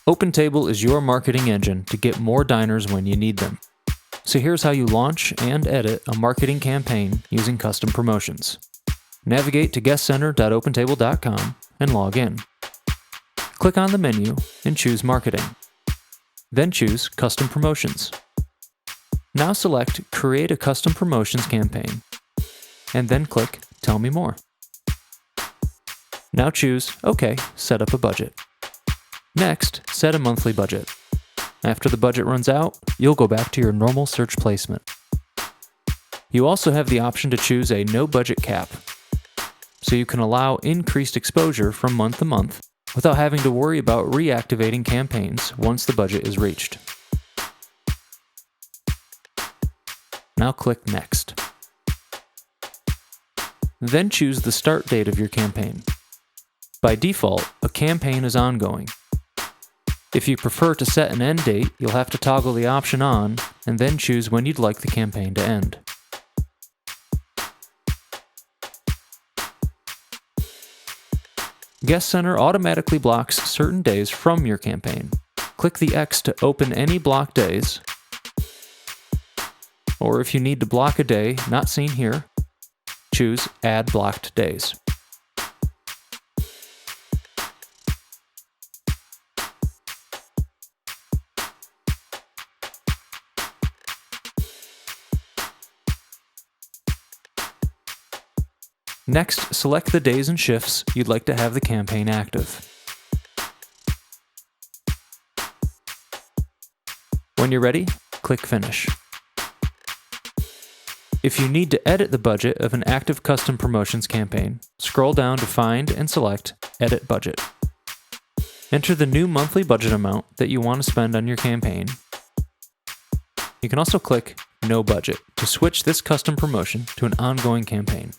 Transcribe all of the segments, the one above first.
OpenTable is your marketing engine to get more diners when you need them. So here's how you launch and edit a marketing campaign using custom promotions. Navigate to guestcenter.opentable.com and log in. Click on the menu and choose Marketing. Then choose Custom Promotions. Now select Create a Custom Promotions Campaign, and then click Tell Me More. Now choose OK, set up a budget. Next, set a monthly budget. After the budget runs out, you'll go back to your normal search placement. You also have the option to choose a no budget cap, so you can allow increased exposure from month to month without having to worry about reactivating campaigns once the budget is reached. Now click Next. Then choose the start date of your campaign. By default, a campaign is ongoing. If you prefer to set an end date, you'll have to toggle the option on and then choose when you'd like the campaign to end. Guest Center automatically blocks certain days from your campaign. Click the X to open any blocked days, or if you need to block a day not seen here, choose Add Blocked Days. Next, select the days and shifts you'd like to have the campaign active. When you're ready, click Finish. If you need to edit the budget of an active custom promotions campaign, scroll down to find and select Edit Budget. Enter the new monthly budget amount that you want to spend on your campaign. You can also click No Budget to switch this custom promotion to an ongoing campaign.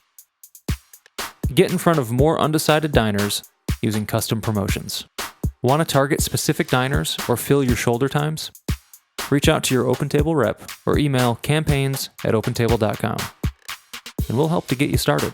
Get in front of more undecided diners using custom promotions. Want to target specific diners or fill your shoulder times? Reach out to your OpenTable rep or email campaigns@opentable.com, and we'll help to get you started.